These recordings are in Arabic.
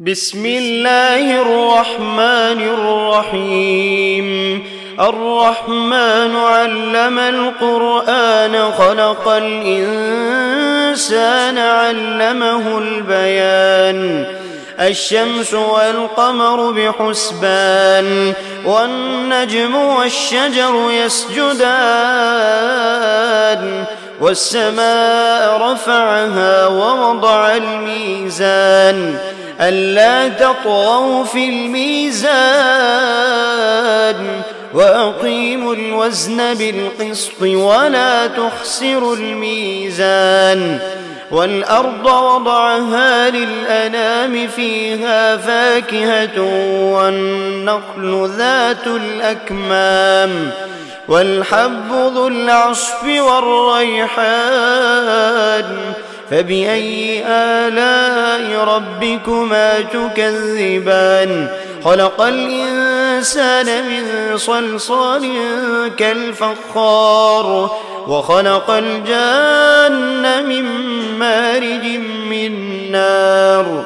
بسم الله الرحمن الرحيم. الرحمن علم القرآن خلق الإنسان علمه البيان. الشمس والقمر بحسبان والنجم والشجر يسجدان والسماء رفعها ووضع الميزان ألا تطغوا في الميزان وأقيموا الوزن بالقسط ولا تخسروا الميزان. والأرض وضعها للأنام فيها فاكهة والنخل ذات الأكمام والحب ذو العصف والريحان. فبأي آلاء ربكما تكذبان؟ خلق الإنسان من صلصال كالفخار وخلق الجان من مارج من نار.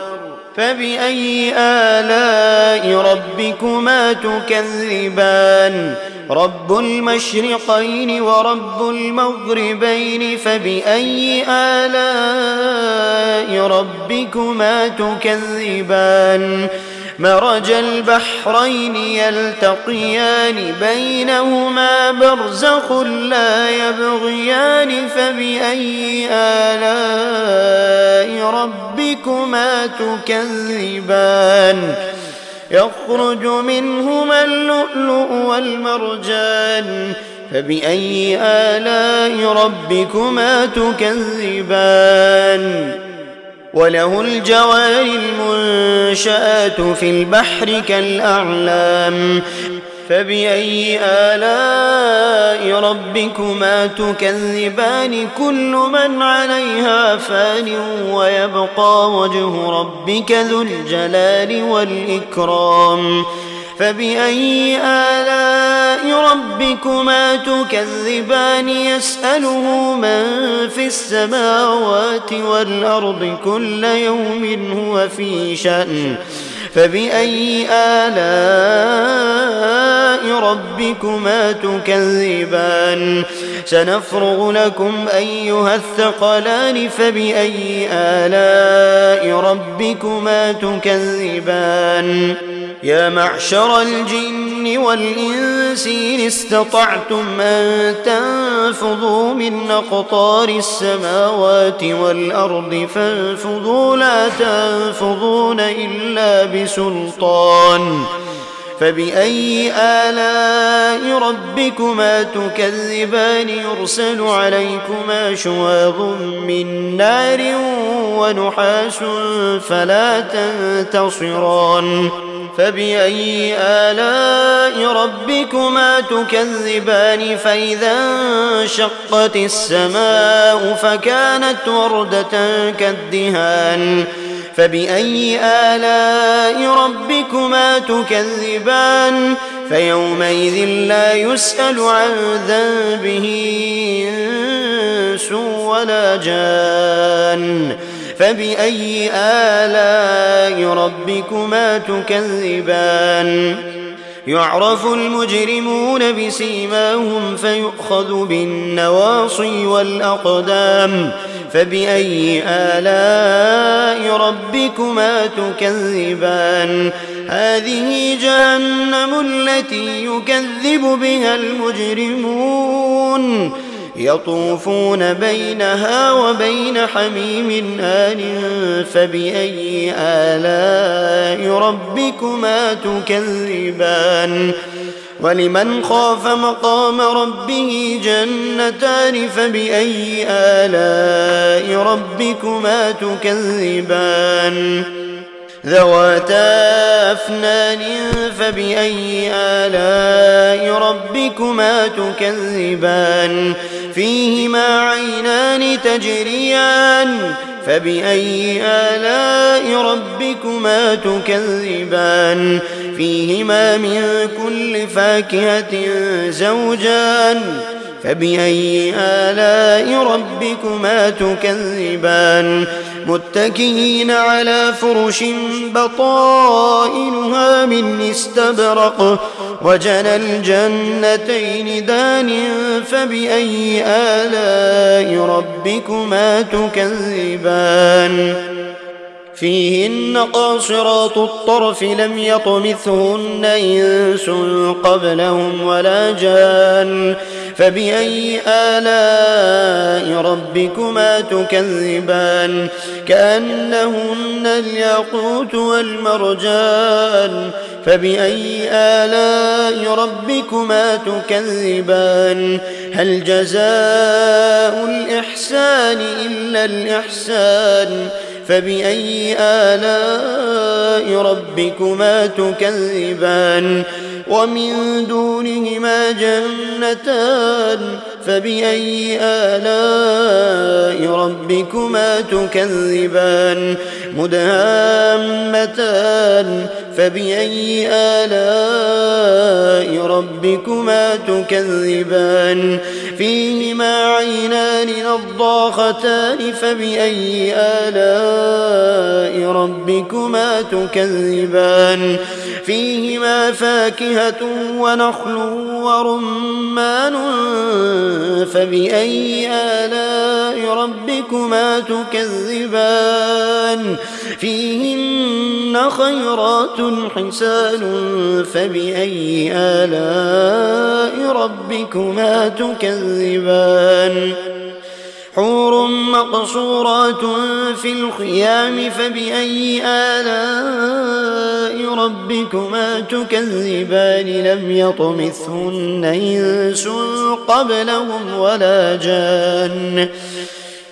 فبأي آلاء ربكما تكذبان؟ رب المشرقين ورب المغربين. فبأي آلاء ربكما تكذبان؟ مرج البحرين يلتقيان بينهما برزخ لا يبغيان. فبأي آلاء ربكما تكذبان؟ يخرج منهما اللؤلؤ والمرجان. فبأي آلاء ربكما تكذبان؟ وله الجوار المنشآت في البحر كالأعلام. فبأي آلاء ربكما تكذبان؟ كل من عليها فان ويبقى وجه ربك ذو الجلال والإكرام. فبأي آلاء ربكما تكذبان؟ يسأله من في السماوات والأرض كل يوم هو في شأن. فبأي آلاء ربكما تكذبان؟ سنفرغ لكم أيها الثقلان. فبأي آلاء ربكما تكذبان؟ يا معشر الجن والإنس إن استطعتم أن تنفذوا من أقطار السماوات والأرض فانفذوا لا تنفذون إلا بسلطان. فبأي آلاء ربكما تكذبان؟ يرسل عليكما شواظ من نار ونحاس فلا تنتصران. فبأي آلاء ربكما تكذبان؟ فإذا انشقت السماء فكانت وردة كالدهان. فبأي آلاء ربكما تكذبان؟ فيومئذ لا يسأل عن ذنبه إنس ولا جان. فبأي آلاء ربكما تكذبان؟ يعرف المجرمون بسيماهم فيؤخذ بالنواصي والأقدام. فبأي آلاء ربكما تكذبان؟ هذه جهنم التي يكذب بها المجرمون يطوفون بينها وبين حميم آن. فبأي آلاء ربكما تكذبان؟ ولمن خاف مقام ربه جنتان. فبأي آلاء ربكما تكذبان؟ ذواتا أفنان. فبأي آلاء ربكما تكذبان؟ فيهما عينان تجريان. فبأي آلاء ربكما تكذبان؟ فيهما من كل فاكهة زوجان. فبأي آلاء ربكما تكذبان؟ متكئين على فرش بطائنها من استبرق وجنى الجنتين دان فبأي آلاء ربكما تكذبان فيهن قاصرات الطرف لم يطمثهن إنس قبلهم ولا جان فبأي آلاء ربكما تكذبان كأنهن الياقوت والمرجان فبأي آلاء ربكما تكذبان هل جزاء الإحسان إلا الإحسان فبأي آلاء ربكما تكذبان ومن دونهما جنتان فبأي آلاء ربكما تكذبان مدهامتان فبأي آلاء ربكما تكذبان فيهما عينان نضاختان فبأي آلاء ربكما تكذبان فيهما فاكهة ونخل ورمان فبأي آلاء ربكما تكذبان فيهن خيرات حسان فبأي آلاء ربكما تكذبان حور مقصورات في الخيام فبأي آلاء ربكما تكذبان لم يطمثهن إنس قبلهم ولا جان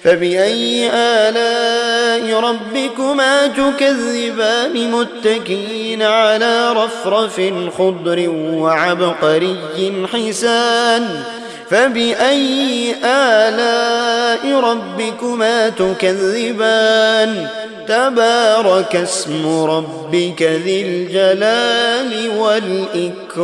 فبأي آلاء ربكما تكذبان متكئين على رفرف خضر وعبقري حسان فبأي آلاء ربكما تكذبان تبارك اسم ربك ذي الجلال والإكرام